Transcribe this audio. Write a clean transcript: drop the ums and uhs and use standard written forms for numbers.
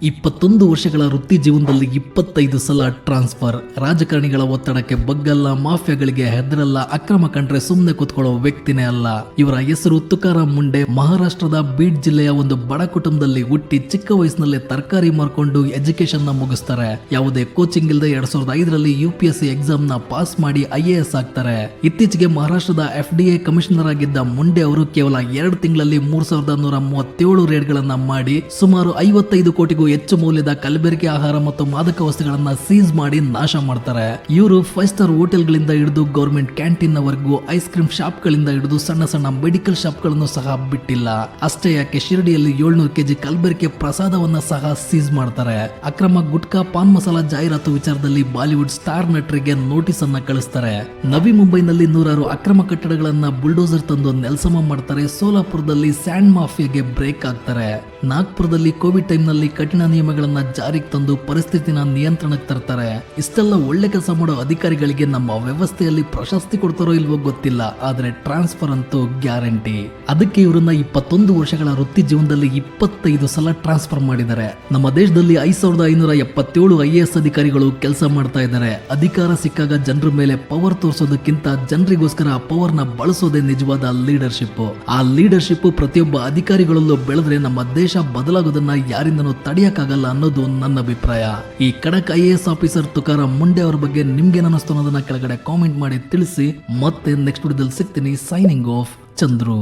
21 ವರ್ಷಗಳ ವೃತ್ತಿ ಜೀವನದಲ್ಲಿ 25 ಸಲ ಟ್ರಾನ್ಸ್ಫರ್. ರಾಜಕಾರಣಿಗಳ ಒತ್ತಡಕ್ಕೆ ಬಗ್ಗಲ್ಲ, ಮಾಫಿಯಾಗಳಿಗೆ ಹೆದರಲ್ಲ, ಅಕ್ರಮ ಕಂಡ್ರೆ ಸುಮ್ಮನೆ ಕೂತ್ಕೊಳ್ಳೋ ವ್ಯಕ್ತಿನೇ ಅಲ್ಲ. ಇವರ ಹೆಸರು ತುಕಾರಾಂ ಮುಂಡೆ. ಮಹಾರಾಷ್ಟ್ರದ ಬೀಡ್ ಜಿಲ್ಲೆಯ ಒಂದು ಬಡ ಕುಟುಂಬದಲ್ಲಿ ಹುಟ್ಟಿ ಚಿಕ್ಕ ವಯಸ್ಸಿನಲ್ಲೇ ತರಕಾರಿ ಮಾರ್ಕೊಂಡು ಎಜುಕೇಶನ್ ನ ಮುಗಿಸ್ತಾರೆ. ಯಾವುದೇ ಕೋಚಿಂಗ್ ಇಲ್ಲದೆ 2005ರಲ್ಲಿ UPSC ಎಕ್ಸಾಮ್ ನ ಪಾಸ್ ಮಾಡಿ IAS ಆಗ್ತಾರೆ. ಇತ್ತೀಚೆಗೆ ಮಹಾರಾಷ್ಟ್ರದ FDA ಕಮಿಷನರ್ ಆಗಿದ್ದ ಮುಂಡೆ ಅವರು ಕೇವಲ 2 ತಿಂಗಳಲ್ಲಿ 3137 ರೇಡ್ಗಳನ್ನ ಮಾಡಿ ಸುಮಾರು 55 ಕೋಟಿಗೂ ಹೆಚ್ಚು ಮೌಲ್ಯದ ಕಲಬೆರಕೆ ಆಹಾರ ಮತ್ತು ಮಾದಕ ವಸ್ತುಗಳನ್ನ ಸೀಸ್ ಮಾಡಿ ನಾಶ ಮಾಡ್ತಾರೆ. ಇವರು 5 ಸ್ಟಾರ್ ಹೋಟೆಲ್ಗಳಿಂದ ಹಿಡಿದು ಗೌರ್ಮೆಂಟ್ ಕ್ಯಾಂಟೀನ್ ವರೆಗೂ, ಐಸ್ ಕ್ರೀಮ್ ಶಾಪ್ ಗಳಿಂದ ಹಿಡಿದು ಸಣ್ಣ ಸಣ್ಣ ಮೆಡಿಕಲ್ ಶಾಪ್ ಗಳನ್ನು ಸಹ ಬಿಟ್ಟಿಲ್ಲ. ಅಷ್ಟೇ ಯಾಕೆ, ಶಿರಡಿಯಲ್ಲಿ 700 ಕೆಜಿ ಕಲಬೆರಕೆ ಪ್ರಸಾದವನ್ನ ಸಹ ಸೀಸ್ ಮಾಡ್ತಾರೆ. ಅಕ್ರಮ ಗುಟ್ಕಾ, ಪಾನ್ ಮಸಾಲಾ ಜಾಹೀರಾತು ವಿಚಾರದಲ್ಲಿ ಬಾಲಿವುಡ್ ಸ್ಟಾರ್ ನಟರಿಗೆ ನೋಟಿಸ್ ಅನ್ನ ಕಳಿಸ್ತಾರೆ. ನವಿ ಮುಂಬೈನಲ್ಲಿ 100 ಅಕ್ರಮ ಕಟ್ಟಡಗಳನ್ನ ಬುಲ್ಡೋಸರ್ ತಂದು ನೆಲಸಮ ಮಾಡ್ತಾರೆ. ಸೋಲಾಪುರದಲ್ಲಿ ಸ್ಯಾಂಡ್ ಮಾಫಿಯಾಗೆ ಬ್ರೇಕ್ ಆಗ್ತಾರೆ. ನಾಗ್ಪುರದಲ್ಲಿ ಕೋವಿಡ್ ಟೈಮ್ ನಲ್ಲಿ ಕಠಿಣ ನಿಯಮಗಳನ್ನ ಜಾರಿಗೆ ತಂದು ಪರಿಸ್ಥಿತಿನ ನಿಯಂತ್ರಣಕ್ಕೆ ತರ್ತಾರೆ. ಇಷ್ಟೆಲ್ಲ ಒಳ್ಳೆ ಕೆಲಸ ಮಾಡೋ ಅಧಿಕಾರಿಗಳಿಗೆ ನಮ್ಮ ವ್ಯವಸ್ಥೆಯಲ್ಲಿ ಪ್ರಶಸ್ತಿ ಕೊಡ್ತಾರೋ ಇಲ್ವೋ ಗೊತ್ತಿಲ್ಲ, ಆದ್ರೆ ಟ್ರಾನ್ಸ್ಫರ್ ಅಂತೂ ಗ್ಯಾರಂಟಿ. ಅದಕ್ಕೆ ಇವರನ್ನ 21 ವರ್ಷಗಳ ವೃತ್ತಿ ಜೀವನದಲ್ಲಿ 25 ಸಲ ಟ್ರಾನ್ಸ್ಫರ್ ಮಾಡಿದ್ದಾರೆ. ನಮ್ಮ ದೇಶದಲ್ಲಿ 5577 IAS ಅಧಿಕಾರಿಗಳು ಕೆಲಸ ಮಾಡ್ತಾ ಇದ್ದಾರೆ. ಅಧಿಕಾರ ಸಿಕ್ಕಾಗ ಜನರ ಮೇಲೆ ಪವರ್ ತೋರಿಸೋದಕ್ಕಿಂತ ಜನರಿಗೋಸ್ಕರ ಆ ಪವರ್ ನ ಬಳಸೋದೇ ನಿಜವಾದ ಲೀಡರ್ಶಿಪ್. ಆ ಲೀಡರ್ಶಿಪ್ ಪ್ರತಿಯೊಬ್ಬ ಅಧಿಕಾರಿಗಳಲ್ಲೂ ಬೆಳೆದ್ರೆ ನಮ್ಮ ದೇಶ ಬದಲಾಗೋದನ್ನ ಯಾರಿಂದನೂ ತಡೆಯಕ್ಕಾಗಲ್ಲ ಅನ್ನೋದು ನನ್ನ ಅಭಿಪ್ರಾಯ. ಈ ಖಡಕ್ IAS ಆಫೀಸರ್ ತುಕಾರಾಂ ಮುಂಡೆ ಅವರ ಬಗ್ಗೆ ನಿಮ್ಗೆ ಅನ್ನಿಸ್ತು ಅನ್ನೋದನ್ನ ಕೆಳಗಡೆ ಕಾಮೆಂಟ್ ಮಾಡಿ ತಿಳಿಸಿ. ಮತ್ತೆ ನೆಕ್ಸ್ಟ್ ವಿಡಿಯೋದಲ್ಲಿ ಸಿಗ್ತೀನಿ. Signing off, Chandru.